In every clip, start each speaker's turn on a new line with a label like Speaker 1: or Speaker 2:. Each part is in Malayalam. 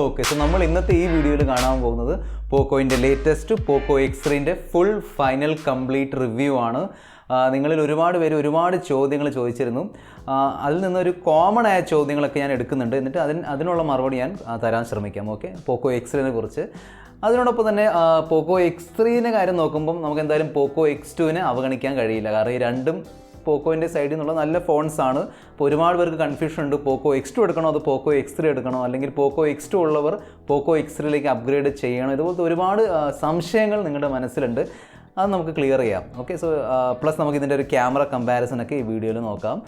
Speaker 1: ഓക്കെ, സോ നമ്മൾ ഇന്നത്തെ ഈ വീഡിയോയിൽ കാണാൻ പോകുന്നത് പോക്കോയിൻ്റെ ലേറ്റസ്റ്റ് പോക്കോ X3ൻ്റെ ഫുൾ ഫൈനൽ കംപ്ലീറ്റ് റിവ്യൂ ആണ്. നിങ്ങളിൽ ഒരുപാട് പേര് ഒരുപാട് ചോദ്യങ്ങൾ ചോദിച്ചിരുന്നു. അതിൽ നിന്നൊരു കോമൺ ആയ ചോദ്യങ്ങളൊക്കെ ഞാൻ എടുക്കുന്നുണ്ട്, എന്നിട്ട് അതിനുള്ള മറുപടി ഞാൻ തരാൻ ശ്രമിക്കാം. ഓക്കെ, പോക്കോ X3നെ കുറിച്ച്. അതിനോടൊപ്പം തന്നെ പോക്കോ X3ൻ്റെ കാര്യം നോക്കുമ്പം നമുക്ക് എന്തായാലും പോക്കോ X2നെ അവഗണിക്കാൻ കഴിയില്ല. കാരണം ഈ രണ്ടും പോക്കോൻ്റെ സൈഡിൽ നിന്നുള്ള നല്ല ഫോൺസാണ്. അപ്പോൾ ഒരുപാട് പേർക്ക് കൺഫ്യൂഷൻ ഉണ്ട്, പോക്കോ X2 എടുക്കണോ അതോ പോക്കോ X3 എടുക്കണോ, അല്ലെങ്കിൽ പോക്കോ X2 ഉള്ളവർ പോക്കോ X3ലേക്ക് അപ്ഗ്രേഡ് ചെയ്യണോ, ഇതുപോലത്തെ ഒരുപാട് സംശയങ്ങൾ നിങ്ങളുടെ മനസ്സിലുണ്ട്. അത് നമുക്ക് ക്ലിയർ ചെയ്യാം. ഓക്കെ, സോ പ്ലസ് നമുക്ക് ഇതിൻ്റെ ഒരു ക്യാമറ കമ്പാരിസണൊക്കെ ഈ വീഡിയോയിൽ നോക്കാം.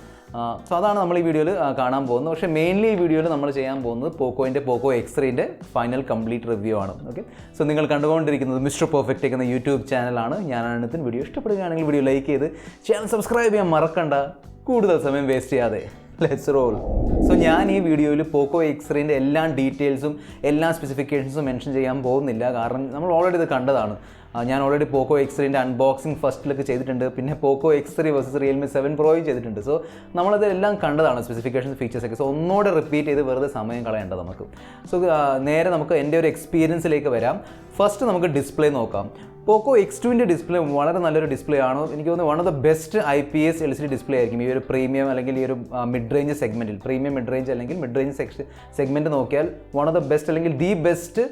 Speaker 1: സോ അതാണ് നമ്മൾ ഈ വീഡിയോയിൽ കാണാൻ പോകുന്നത്. പക്ഷേ മെയിൻലി ഈ വീഡിയോയിൽ നമ്മൾ ചെയ്യാൻ പോകുന്നത് പോക്കോ X3ൻ്റെ ഫൈനൽ കംപ്ലീറ്റ് റിവ്യൂ ആണ്. ഓക്കെ, സോ നിങ്ങൾ കണ്ടുകൊണ്ടിരിക്കുന്നത് മിസ്റ്റർ പെർഫെക്റ്റ് എന്ന യൂട്യൂബ് ചാനലാണ്. ഞാനാണ് ഇതിന് വീഡിയോ ഇഷ്ടപ്പെടുകയാണെങ്കിൽ വീഡിയോ ലൈക്ക് ചെയ്ത് ചാനൽ സബ്സ്ക്രൈബ് ചെയ്യാൻ മറക്കണ്ട. കൂടുതൽ സമയം വേസ്റ്റ് ചെയ്യാതെ ലെറ്റ്സ് റോൾ. സോ ഞാൻ ഈ വീഡിയോയിൽ പോക്കോ X3ൻ്റെ എല്ലാ ഡീറ്റെയിൽസും എല്ലാ സ്പെസിഫിക്കേഷൻസും മെൻഷൻ ചെയ്യാൻ പോകുന്നില്ല. കാരണം നമ്മൾ ഓൾറെഡി ഇത് കണ്ടതാണ്. ഞാൻ ഓൾറെഡി പോക്കോ X3ൻ്റെ അൺബോക്സിങ് ഫസ്റ്റിലൊക്കെ ചെയ്തിട്ടുണ്ട്. പിന്നെ പോക്കോ X3 വേഴ്സസ് Realme 7 Proയും ചെയ്തിട്ടുണ്ട്. സോ നമ്മളത് എല്ലാം കണ്ടതാണ്, സ്പെസിഫിക്കേഷൻസ് ഫീച്ചേഴ്സൊക്കെ. സോ ഒന്നുകൂടെ റിപ്പീറ്റ് ചെയ്ത് വെറുതെ സമയം കളയേണ്ടത് നമുക്ക്. സോ നേരെ നമുക്ക് എൻ്റെ ഒരു എക്സ്പീരിയൻസിലേക്ക് വരാം. ഫസ്റ്റ് നമുക്ക് ഡിസ്പ്ലേ നോക്കാം. പോക്കോ X2ൻ്റെ ഡിസ്പ്ലേ വളരെ നല്ലൊരു ഡിസ്പ്ലേ ആണ്. എനിക്ക് തോന്നുന്നു one of the best IPS LCD display ആയിരിക്കും ഈ ഒരു പ്രീമിയം അല്ലെങ്കിൽ ഈ ഒരു മിഡ് റേഞ്ച് സെഗ്മെൻറ്റിൽ. പ്രീമിയം മിഡ് റേഞ്ച് അല്ലെങ്കിൽ മിഡ് റേഞ്ച് സെഗ്മെൻറ്റ് നോക്കിയാൽ വൺ ഓഫ് ദ ബെസ്റ്റ് അല്ലെങ്കിൽ ദി ബെസ്റ്റ്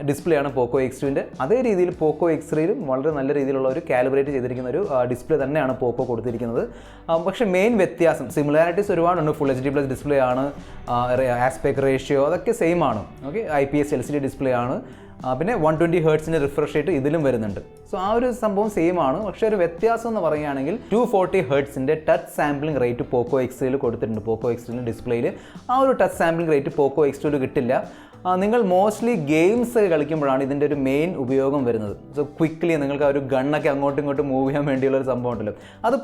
Speaker 1: ഡിസ്പ്ലേ ആണ് പോക്കോ X2ൻ്റെ. അതേ രീതിയിൽ പോക്കോ X3യിലും വളരെ നല്ല രീതിയിലുള്ള ഒരു കാലിബ്രേറ്റ് ചെയ്തിരിക്കുന്ന ഒരു ഡിസ്പ്ലേ തന്നെയാണ് പോക്കോ കൊടുത്തിരിക്കുന്നത്. പക്ഷേ മെയിൻ വ്യത്യാസം, സിമിലാരിറ്റീസ് ഒരുപാടുണ്ട്. ഫുൾ HD+ ഡിസ്പ്ലേ ആണ്, ആസ്പെക്ട് റേഷ്യോ അതൊക്കെ സെയിം ആണ്. ഓക്കെ, IPS LCD ഡിസ്പ്ലേ ആണ്. പിന്നെ 120 Hz റിഫ്രഷ് റേറ്റ് ഇതിലും വരുന്നുണ്ട്. സോ ആ ഒരു സംഭവം സെയിം ആണ്. പക്ഷേ ഒരു വ്യത്യാസം എന്ന് പറയുകയാണെങ്കിൽ 240 Hz ടച്ച് സാമ്പിളിംഗ് റേറ്റ് പോക്കോ X3യിൽ കൊടുത്തിട്ടുണ്ട്. പോക്കോ X3ൻ്റെ ഡിസ്പ്ലേയിൽ ആ ഒരു ടച്ച് സാമ്പിളിംഗ് റേറ്റ് പോക്കോ X2യിൽ കിട്ടില്ല. നിങ്ങൾ മോസ്റ്റ്ലി ഗെയിംസ് കളിക്കുമ്പോഴാണ് ഇതിൻ്റെ ഒരു മെയിൻ ഉപയോഗം വരുന്നത്. സോ ക്വിക്ക്ലി നിങ്ങൾക്ക് ആ ഒരു ഗണ്ണൊക്കെ അങ്ങോട്ടും ഇങ്ങോട്ടും മൂവ് ചെയ്യാൻ വേണ്ടിയുള്ള ഒരു സംഭവം ഉണ്ടല്ലോ, അത്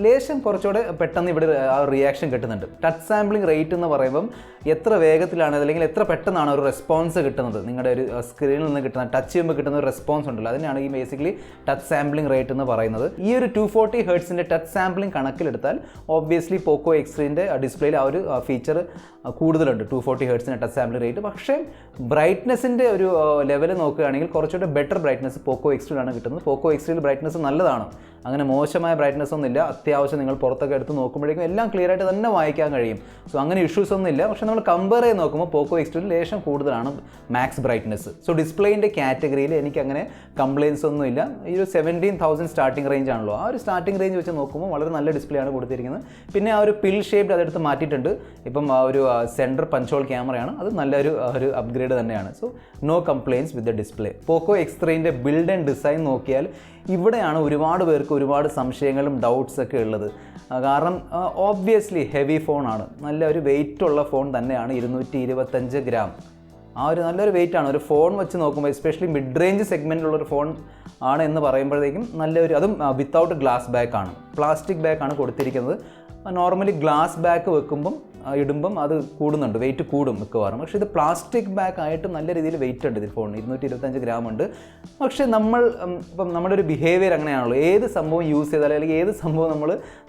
Speaker 1: ലേശം കുറച്ചുകൂടെ പെട്ടെന്ന് ഇവിടെ ആ റിയാക്ഷൻ കിട്ടുന്നുണ്ട്. ടച്ച് സാമ്പിളിംഗ് റേറ്റ് എന്ന് പറയുമ്പം എത്ര വേഗത്തിലാണ് അല്ലെങ്കിൽ എത്ര പെട്ടെന്നാണ് ഒരു റെസ്പോൺസ് കിട്ടുന്നത്, നിങ്ങളുടെ ഒരു സ്ക്രീനിൽ നിന്ന് കിട്ടുന്ന ടച്ച് ചെയ്യുമ്പോൾ കിട്ടുന്ന ഒരു റെസ്പോൺസ് ഉണ്ടല്ലോ, അതിനാണ് ഈ ബേസിക്കലി ടച്ച് സാമ്പിളിംഗ് റേറ്റ് എന്ന് പറയുന്നത്. ഈ ഒരു 240 Hz ടച്ച് സാമ്പിളിംഗ് കണക്കിലെടുത്താൽ ഓബ്വിയസ്ലി പോക്കോ X3ൻ്റെ ഡിസ്പ്ലേയിൽ ആ ഒരു ഫീച്ചർ കൂടുതലുണ്ട്, 240 Hz ടച്ച് സാമ്പിളിംഗ് റേറ്റ്. പക്ഷേ ബ്രൈറ്റ്നെസ്സിൻ്റെ ഒരു ലെവൽ നോക്കുകയാണെങ്കിൽ കുറച്ചുകൂടെ ബെറ്റർ ബ്രൈറ്റ്നസ് പോക്കോ X2ലാണ് കിട്ടുന്നത്. പോക്കോ X3യിൽ ബ്രൈറ്റ്നസ് നല്ലതാണ്, അങ്ങനെ മോശമായ ബ്രൈറ്റ്നസ് ഒന്നുമില്ല. അത്യാവശ്യം നിങ്ങൾ പുറത്തൊക്കെ എടുത്ത് നോക്കുമ്പോഴേക്കും എല്ലാം ക്ലിയർ ആയിട്ട് തന്നെ വായിക്കാൻ കഴിയും. സോ അങ്ങനെ ഇഷ്യൂസ് ഒന്നും ഇല്ല. പക്ഷേ നമ്മൾ കമ്പയർ ചെയ്ത് നോക്കുമ്പോൾ പോക്കോ X2ൽ ലേശം കൂടുതലാണ് മാക്സ് ബ്രൈറ്റ്നസ്. സോ ഡിസ്പ്ലേയിൻ്റെ കാറ്റഗറിയിൽ എനിക്ക് അങ്ങനെ കംപ്ലയിൻസ് ഒന്നുമില്ല. ഈ ഒരു 17,000 സ്റ്റാർട്ടിംഗ് റേഞ്ച് ആണല്ലോ, ആ ഒരു സ്റ്റാർട്ടിംഗ് റേഞ്ച് വെച്ച് നോക്കുമ്പോൾ വളരെ നല്ല ഡിസ്പ്ലേ ആണ് കൊടുത്തിരിക്കുന്നത്. പിന്നെ ആ ഒരു പിൽ ഷേപ്ഡ് അതെടുത്ത് മാറ്റിയിട്ടുണ്ട്. ഇപ്പം ആ ഒരു സെൻറ്റർ പഞ്ചോൾ ക്യാമറയാണ്, അത് നല്ലൊരു അപ്ഗ്രേഡ് തന്നെയാണ്. So no complaints with the display. Poco X3ൻ്റെ ബിൽഡ് ആൻഡ് ഡിസൈൻ നോക്കിയാൽ ഇവിടെയാണ് ഒരുപാട് പേർക്ക് ഒരുപാട് സംശയങ്ങളും ഡൗട്ട്സൊക്കെ ഉള്ളത്. കാരണം ഓബ്വിയസ്ലി ഹെവി ഫോണാണ്, നല്ലൊരു വെയിറ്റുള്ള ഫോൺ തന്നെയാണ്. 225 ഗ്രാം ആ ഒരു നല്ലൊരു വെയിറ്റാണ്. ഒരു ഫോൺ വെച്ച് നോക്കുമ്പോൾ എസ്പെഷ്യലി മിഡ് റേഞ്ച് സെഗ്മെൻറ്റിലുള്ളൊരു ഫോൺ ആണ് എന്ന് പറയുമ്പോഴത്തേക്കും നല്ലൊരു, അതും വിത്തൗട്ട് ഗ്ലാസ് ബാക്കാണ്, പ്ലാസ്റ്റിക് ബാക്കാണ് കൊടുത്തിരിക്കുന്നത്. നോർമലി ഗ്ലാസ് ബാക്ക് വെക്കുമ്പം ഇടുമ്പം അത് കൂടുന്നുണ്ട്, വെയിറ്റ് കൂടും മിക്കവാറും. പക്ഷേ ഇത് പ്ലാസ്റ്റിക് ബാക്ക് ആയിട്ട് നല്ല രീതിയിൽ വെയിറ്റ് ഉണ്ട് ഇതിൽ ഫോണിന്, 225 ഗ്രാം ഉണ്ട്. പക്ഷേ ഇപ്പം നമ്മുടെ ഒരു ബിഹേവിയർ അങ്ങനെയാണല്ലോ, ഏത് സംഭവം യൂസ് ചെയ്താലും അല്ലെങ്കിൽ ഏത് സംഭവം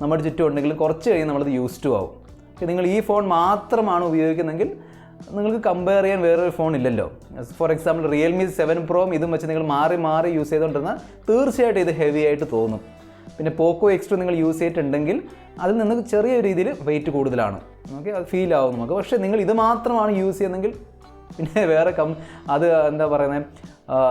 Speaker 1: നമ്മുടെ ചുറ്റും ഉണ്ടെങ്കിലും കുറച്ച് കഴിഞ്ഞ് നമ്മളത് യൂസ് ടു ആവും. നിങ്ങൾ ഈ ഫോൺ മാത്രമാണ് ഉപയോഗിക്കുന്നതെങ്കിൽ നിങ്ങൾക്ക് കമ്പയർ ചെയ്യാൻ വേറൊരു ഫോൺ ഇല്ലല്ലോ. ഫോർ എക്സാമ്പിൾ Realme 7 Pro ഇതും വെച്ച് നിങ്ങൾ മാറി യൂസ് ചെയ്തുകൊണ്ടിരുന്നാൽ തീർച്ചയായിട്ടും ഇത് ഹെവി ആയിട്ട് തോന്നും. പിന്നെ പോക്കോ X2 നിങ്ങൾ യൂസ് ചെയ്തിട്ടുണ്ടെങ്കിൽ അതിൽ നിന്ന് ചെറിയ രീതിയിൽ വെയിറ്റ് കൂടുതലാണ്. ഓക്കെ, അത് ഫീൽ ആവും നമുക്ക്. പക്ഷേ നിങ്ങൾ ഇത് മാത്രമാണ് യൂസ് ചെയ്യുന്നതെങ്കിൽ പിന്നെ വേറെ അത് എന്താ പറയുന്നത്,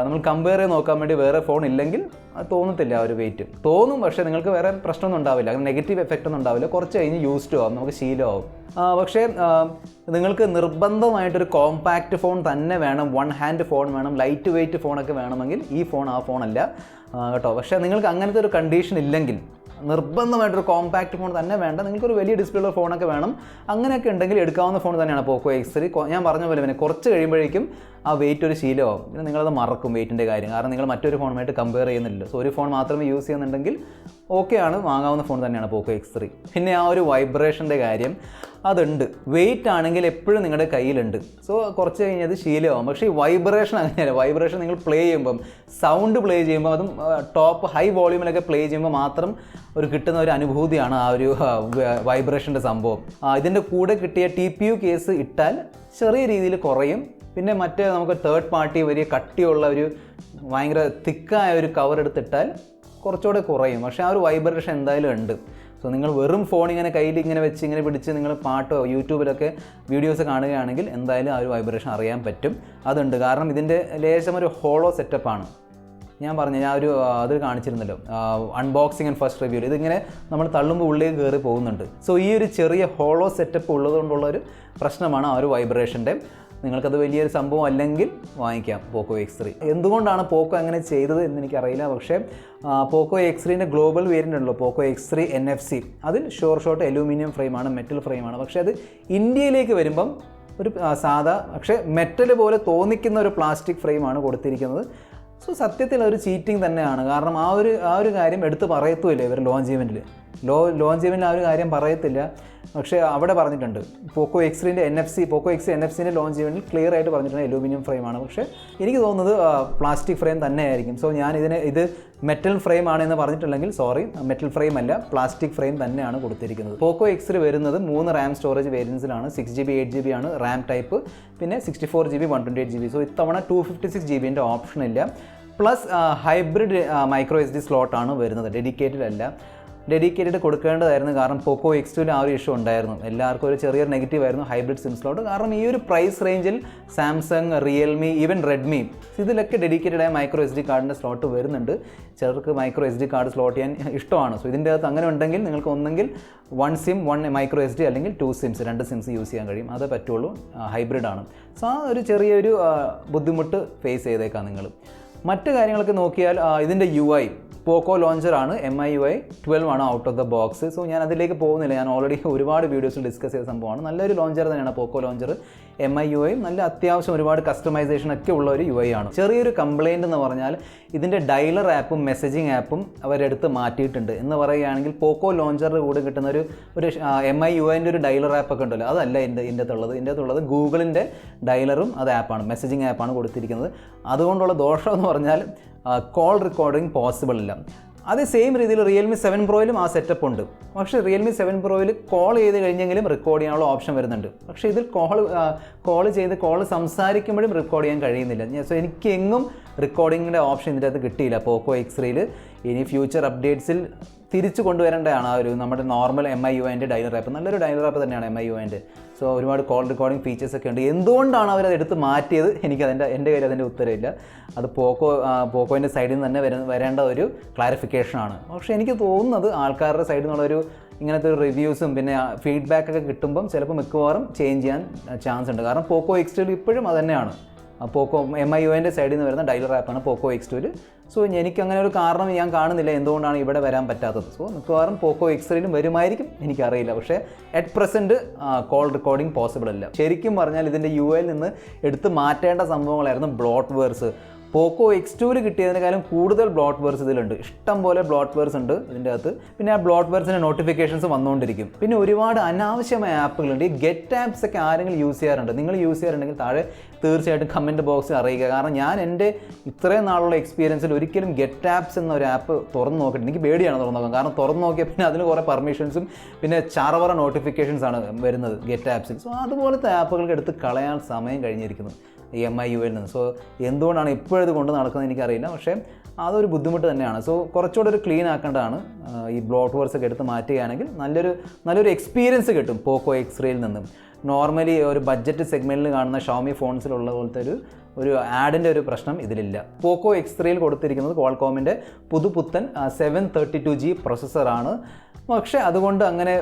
Speaker 1: നമ്മൾ കമ്പയർ ചെയ്ത് നോക്കാൻ വേണ്ടി വേറെ ഫോൺ ഇല്ലെങ്കിൽ അത് തോന്നത്തില്ല, ആ ഒരു വെയിറ്റ് തോന്നും. പക്ഷേ നിങ്ങൾക്ക് വേറെ പ്രശ്നമൊന്നും ഉണ്ടാവില്ല, അങ്ങനെ നെഗറ്റീവ് എഫക്റ്റ് ഒന്നും ഉണ്ടാവില്ല. കുറച്ച് കഴിഞ്ഞ് യൂസ്ഡ് ആവും, നമുക്ക് ശീലമാവും. പക്ഷേ നിങ്ങൾക്ക് നിർബന്ധമായിട്ടൊരു കോമ്പാക്റ്റ് ഫോൺ തന്നെ വേണം, വൺ ഹാൻഡ് ഫോൺ വേണം, ലൈറ്റ് വെയിറ്റ് ഫോണൊക്കെ വേണമെങ്കിൽ ഈ ഫോൺ ആ ഫോണല്ല കേട്ടോ. പക്ഷേ നിങ്ങൾക്ക് അങ്ങനത്തെ ഒരു കണ്ടീഷൻ ഇല്ലെങ്കിൽ, നിർബന്ധമായിട്ടൊരു കോമ്പാക്റ്റ് ഫോൺ തന്നെ വേണ്ട, നിങ്ങൾക്കൊരു വലിയ ഡിസ്പ്ലേ ഉള്ള ഫോണൊക്കെ വേണം, അങ്ങനെയൊക്കെ ഉണ്ടെങ്കിൽ എടുക്കാവുന്ന ഫോൺ തന്നെയാണ് പോക്കോ X3. ഞാൻ പറഞ്ഞ പോലെ പിന്നെ കുറച്ച് കഴിയുമ്പോഴേക്കും ആ വെയിറ്റ് ഒരു ശീലമാവും, പിന്നെ നിങ്ങളത് മറക്കും വെയിറ്റിൻ്റെ കാര്യം. കാരണം നിങ്ങൾ മറ്റൊരു ഫോണുമായിട്ട് കമ്പയർ ചെയ്യുന്നില്ല. സോ ഒരു ഫോൺ മാത്രമേ യൂസ് ചെയ്യുന്നുണ്ടെങ്കിൽ ഓക്കെയാണ്, വാങ്ങാവുന്ന ഫോൺ തന്നെയാണ് പോക്കോ X3. പിന്നെ ആ ഒരു വൈബ്രേഷൻ്റെ കാര്യം അതുണ്ട്, വെയിറ്റ് ആണെങ്കിൽ എപ്പോഴും നിങ്ങളുടെ കയ്യിലുണ്ട്. സോ കുറച്ച് കഴിഞ്ഞത് ശീലമാവും. പക്ഷേ ഈ വൈബ്രേഷൻ അങ്ങനെയല്ല. വൈബ്രേഷൻ നിങ്ങൾ പ്ലേ ചെയ്യുമ്പം, സൗണ്ട് പ്ലേ ചെയ്യുമ്പോൾ, അതും ടോപ്പ് ഹൈ വോളിയൂമിലൊക്കെ പ്ലേ ചെയ്യുമ്പോൾ മാത്രം ഒരു കിട്ടുന്ന ഒരു അനുഭൂതിയാണ് ആ ഒരു വൈബ്രേഷൻ്റെ സംഭവം. ഇതിൻ്റെ കൂടെ കിട്ടിയ TPU കേസ് ഇട്ടാൽ ചെറിയ രീതിയിൽ കുറയും. പിന്നെ മറ്റേ നമുക്ക് തേർഡ് പാർട്ടി വലിയ കട്ടിയുള്ള ഒരു ഭയങ്കര തിക്കായ ഒരു കവർ എടുത്തിട്ടാൽ കുറച്ചുകൂടെ കുറയും. പക്ഷേ ആ ഒരു വൈബ്രേഷൻ എന്തായാലും ഉണ്ട്. സോ നിങ്ങൾ വെറും ഫോൺ ഇങ്ങനെ കയ്യിൽ ഇങ്ങനെ വെച്ച് ഇങ്ങനെ പിടിച്ച് നിങ്ങൾ പാട്ടോ യൂട്യൂബിലൊക്കെ വീഡിയോസ് കാണുകയാണെങ്കിൽ എന്തായാലും ആ ഒരു വൈബ്രേഷൻ അറിയാൻ പറ്റും. അതുണ്ട്. കാരണം ഇതിൻ്റെ ലേശം ഒരു ഹോളോ സെറ്റപ്പാണ്. ഞാൻ പറഞ്ഞു, ഞാൻ അത് കാണിച്ചിരുന്നല്ലോ അൺബോക്സിങ് ആൻഡ് ഫസ്റ്റ് റിവ്യൂവിൽ. ഇതിങ്ങനെ നമ്മൾ തള്ളുമ്പോൾ ഉള്ളിലേക്ക് കയറി പോകുന്നുണ്ട്. സോ ഈ ഒരു ചെറിയ ഹോളോ സെറ്റപ്പ് ഉള്ളതുകൊണ്ടുള്ളൊരു പ്രശ്നമാണ് ആ ഒരു വൈബ്രേഷൻ്റെ. നിങ്ങൾക്കത് വലിയൊരു സംഭവം അല്ലെങ്കിൽ വാങ്ങിക്കാം പോക്കോ X3. എന്തുകൊണ്ടാണ് പോക്കോ അങ്ങനെ ചെയ്തത് എന്ന് എനിക്കറിയില്ല. പക്ഷേ പോക്കോ X3ൻ്റെ ഗ്ലോബൽ വേരിയൻ്റ് ഉണ്ടല്ലോ, പോക്കോ X3 NFC, അതിൽ ഷോർട്ട് അലൂമിനിയം ഫ്രെയിമാണ്, മെറ്റൽ ഫ്രെയിമാണ്. പക്ഷേ അത് ഇന്ത്യയിലേക്ക് വരുമ്പം ഒരു സാധാ പക്ഷേ മെറ്റൽ പോലെ തോന്നിക്കുന്ന ഒരു പ്ലാസ്റ്റിക് ഫ്രെയിമാണ് കൊടുത്തിരിക്കുന്നത്. സോ സത്യത്തിൽ ഒരു ചീറ്റിംഗ് തന്നെയാണ്. കാരണം ആ ഒരു കാര്യം എടുത്ത് പറയത്തുമില്ല ഇവർ ലോഞ്ച് ഇവൻറ്റിൽ ആ ഒരു കാര്യം പറയത്തില്ല. പക്ഷേ അവിടെ പറഞ്ഞിട്ടുണ്ട് പോക്കോ X3ൻ്റെ പോക്കോ X NFCൻ്റെ ലോഞ്ച് ഇവൻറ്റിൽ ക്ലിയർ ആയിട്ട് പറഞ്ഞിട്ടുണ്ട് അലൂമിനിയം ഫ്രെയിമാണ്. പക്ഷേ എനിക്ക് തോന്നുന്നത് പ്ലാസ്റ്റിക് ഫ്രെയിം തന്നെയായിരിക്കും. സോ ഞാൻ ഇത് മെറ്റൽ ഫ്രെയിം ആണെന്ന് പറഞ്ഞിട്ടുണ്ടെങ്കിൽ സോറി, മെറ്റൽ ഫ്രെയിം അല്ല, പ്ലാസ്റ്റിക് ഫ്രെയിം തന്നെയാണ് കൊടുത്തിരിക്കുന്നത്. പോക്കോ X3 വരുന്നത് 3 RAM സ്റ്റോറേജ് വേരിയൻസിലാണ്. 6GB 8GB ആണ് റാം ടൈപ്പ്, പിന്നെ 64GB 128GB. സോ ഇത്തവണ 256GBൻ്റെ ഓപ്ഷൻ ഇല്ല. പ്ലസ് ഹൈബ്രിഡ് മൈക്രോ SD സ്ലോട്ടാണ് വരുന്നത്, ഡെഡിക്കേറ്റഡ് അല്ല. ഡെഡിക്കേറ്റഡ് കൊടുക്കേണ്ടതായിരുന്നു. കാരണം പോക്കോ X2ൽ ആ ഒരു ഇഷ്യൂ ഉണ്ടായിരുന്നു. എല്ലാവർക്കും ഒരു ചെറിയൊരു നെഗറ്റീവ് ആയിരുന്നു ഹൈബ്രിഡ് സിം സ്ലോട്ട്. കാരണം ഈ ഒരു പ്രൈസ് റേഞ്ചിൽ സാംസങ്, റിയൽമി, ഈവൻ റെഡ്മി ഇതിലൊക്കെ ഡെഡിക്കേറ്റഡായ മൈക്രോ SD കാർഡിൻ്റെ സ്ലോട്ട് വരുന്നുണ്ട്. ചിലർക്ക് മൈക്രോ SD കാർഡ് സ്ലോട്ട് ചെയ്യാൻ ഇഷ്ടമാണ്. സോ ഇതിൻ്റെ അകത്ത് അങ്ങനെ ഉണ്ടെങ്കിൽ നിങ്ങൾക്ക് ഒന്നെങ്കിൽ 1 SIM 1 മൈക്രോ SD അല്ലെങ്കിൽ 2 SIMs 2 SIMs യൂസ് ചെയ്യാൻ കഴിയും. അത് പറ്റുള്ളൂ, ഹൈബ്രിഡാണ്. സോ ആ ഒരു ചെറിയൊരു ബുദ്ധിമുട്ട് ഫേസ് ചെയ്തേക്കാം നിങ്ങൾ. മറ്റ് കാര്യങ്ങളൊക്കെ നോക്കിയാൽ ഇതിൻ്റെ UI പോക്കോ ലോഞ്ചറാണ്, MIUI 12 ആണ് out of the box. So ഞാൻ അതിലേക്ക് പോകുന്നില്ല. ഞാൻ ഓൾറെഡി ഒരുപാട് വീഡിയോസിൽ ഡിസ്കസ് ചെയ്ത സംഭവമാണ്. നല്ലൊരു ലോഞ്ചർ തന്നെയാണ് പോക്കോ ലോഞ്ചർ. MIUI നല്ല അത്യാവശ്യം ഒരുപാട് കസ്റ്റമൈസേഷൻ ഒക്കെ ഉള്ള ഒരു UI ആണ്. ചെറിയൊരു കംപ്ലയിൻ്റ് എന്ന് പറഞ്ഞാൽ ഇതിൻ്റെ ഡയലർ ആപ്പും മെസ്സേജിങ് ആപ്പും അവരെടുത്ത് മാറ്റിയിട്ടുണ്ട് എന്ന് പറയുകയാണെങ്കിൽ പോക്കോ ലോഞ്ചറിൻ്റെ കൂടെ കിട്ടുന്ന ഒരു MIUIൻ്റെ ഒരു ഡയലർ ആപ്പൊക്കെ ഉണ്ടല്ലോ, അതല്ല ഇതിൻ്റെ അകത്തുള്ളത് ഗൂഗിളിൻ്റെ ഡയലറും അത് ആപ്പാണ്, മെസ്സേജിങ് ആപ്പാണ് കൊടുത്തിരിക്കുന്നത്. അതുകൊണ്ടുള്ള ദോഷം എന്ന് പറഞ്ഞാൽ കോൾ റെക്കോർഡിംഗ് പോസിബിൾ അല്ല. അതേ സെയിം രീതിയിൽ റിയൽമി 7 Proയിലും ആ സെറ്റപ്പ് ഉണ്ട്. പക്ഷേ റിയൽമി 7 Proയിൽ കോൾ ചെയ്ത് കഴിഞ്ഞെങ്കിലും റെക്കോർഡ് ചെയ്യാനുള്ള ഓപ്ഷൻ വരുന്നുണ്ട്. പക്ഷേ ഇതിൽ കോൾ സംസാരിക്കുമ്പോഴും റെക്കോർഡ് ചെയ്യാൻ കഴിയുന്നില്ല. സോ എനിക്ക് എങ്ങും റെക്കോർഡിങ്ങിൻ്റെ ഓപ്ഷൻ ഇതിൻ്റെ അകത്ത് കിട്ടിയില്ല പോക്കോ X3ൽ. ഇനി ഫ്യൂച്ചർ അപ്ഡേറ്റ്സിൽ തിരിച്ചു കൊണ്ടുവരേണ്ടതാണ് ആ ഒരു നമ്മുടെ നോർമൽ MIUIൻ്റെ ഡയലർ ആപ്പ്. നല്ലൊരു ഡയലർ ആപ്പ് തന്നെയാണ് MIUIൻ്റെ. സോ ഒരുപാട് കോൾ റെക്കോർഡിംഗ് ഫീച്ചേഴ്സ് ഒക്കെ ഉണ്ട്. എന്തുകൊണ്ടാണ് അവരത് എടുത്ത് മാറ്റിയത് എൻ്റെ കയ്യിൽ അതിൻ്റെ ഉത്തരവില്ല. അത് പോക്കോൻ്റെ സൈഡിൽ നിന്ന് തന്നെ വരേണ്ട ഒരു ക്ലാരിഫിക്കേഷനാണ്. പക്ഷേ എനിക്ക് തോന്നുന്നത് ആൾക്കാരുടെ സൈഡിൽ നിന്നുള്ളൊരു ഇങ്ങനത്തെ ഒരു റിവ്യൂസും പിന്നെ ഫീഡ്ബാക്കൊക്കെ കിട്ടുമ്പം ചിലപ്പോൾ മിക്കവാറും ചേഞ്ച് ചെയ്യാൻ ചാൻസ് ഉണ്ട്. കാരണം പോക്കോ X2ൽ ഇപ്പോഴും അത് തന്നെയാണ്. പോക്കോ MIUIൻ്റെ സൈഡിൽ നിന്ന് വരുന്ന ഡയലർ ആപ്പാണ് പോക്കോ X2ൽ. സോ എനിക്കങ്ങനെ ഒരു കാരണം ഞാൻ കാണുന്നില്ല എന്തുകൊണ്ടാണ് ഇവിടെ വരാൻ പറ്റാത്തത്. സോ മിക്കവാറും പോക്കോ X3ലും വരുമായിരിക്കും, എനിക്കറിയില്ല. പക്ഷേ at present call recording possible അല്ല. ശരിക്കും പറഞ്ഞാൽ ഇതിൻ്റെ UIയിൽ നിന്ന് എടുത്ത് മാറ്റേണ്ട സംഭവങ്ങളായിരുന്നു ബ്ലോട്ട്വെയർസ്. പോക്കോ X2ൽ കിട്ടിയതിനേക്കാളും കൂടുതൽ ബ്ലോട്ട്വെയർസ് ഇതിലുണ്ട്. ഇഷ്ടം പോലെ ബ്ലോട്ട്വെയർസ് ഉണ്ട് ഇതിൻ്റെ അകത്ത്. പിന്നെ ആ ബ്ലോട്ട്വെയർസിൻ്റെ നോട്ടിഫിക്കേഷൻസ് വന്നുകൊണ്ടിരിക്കും. പിന്നെ ഒരുപാട് അനാവശ്യമായ ആപ്പുകളുണ്ട്. ഈ ഗെറ്റ് ആപ്സ് ഒക്കെ ആരെങ്കിലും യൂസ് ചെയ്യാറുണ്ട്? നിങ്ങൾ യൂസ് ചെയ്യാറുണ്ടെങ്കിൽ താഴെ തീർച്ചയായിട്ടും കമൻറ്റ് ബോക്സിൽ അറിയിക്കുക. കാരണം ഞാൻ എൻ്റെ ഇത്രയും നാളുള്ള എക്സ്പീരിയൻസിൽ ഒരിക്കലും ഗെറ്റ് ആപ്സ് എന്നൊരു ആപ്പ് തുറന്ന് നോക്കിയിട്ട് എനിക്ക് പേടിയാണ് തുറന്ന് നോക്കാൻ. കാരണം തുറന്ന് നോക്കിയാൽ പിന്നെ അതിന് കുറേ പെർമിഷൻസും പിന്നെ ചാറവറ നോട്ടിഫിക്കേഷൻസാണ് വരുന്നത് ഗെറ്റ് ആപ്സിൽ. സോ അതുപോലത്തെ ആപ്പുകൾക്ക് എടുത്ത് കളയാൻ സമയം കഴിഞ്ഞിരിക്കുന്നു ഈ MIUIയിൽ നിന്ന്. സോ എന്തുകൊണ്ടാണ് ഇപ്പോഴത് കൊണ്ട് നടക്കുന്നത് എനിക്കറിയില്ല. പക്ഷേ അതൊരു ബുദ്ധിമുട്ട് തന്നെയാണ്. സോ കുറച്ചുകൂടെ ഒരു ക്ലീൻ ആക്കേണ്ടതാണ്. ഈ ബ്ലോട്ട്വെയർസ് ഒക്കെ എടുത്ത് മാറ്റുകയാണെങ്കിൽ നല്ലൊരു എക്സ്പീരിയൻസ് കിട്ടും പോക്കോ X3യിൽ നിന്നും. നോർമലി ഒരു ബഡ്ജറ്റ് സെഗ്മെൻറ്റിൽ കാണുന്ന ഷോമി ഫോൺസിലുള്ള പോലത്തെ ഒരു ആഡിൻ്റെ ഒരു പ്രശ്നം ഇതിലില്ല. പോക്കോ X3യിൽ കൊടുത്തിരിക്കുന്നത് ക്വാൾകോമിൻ്റെ പുതുപുത്തൻ 732G പ്രൊസസ്സറാണ്. പക്ഷേ അതുകൊണ്ട് അങ്ങനെ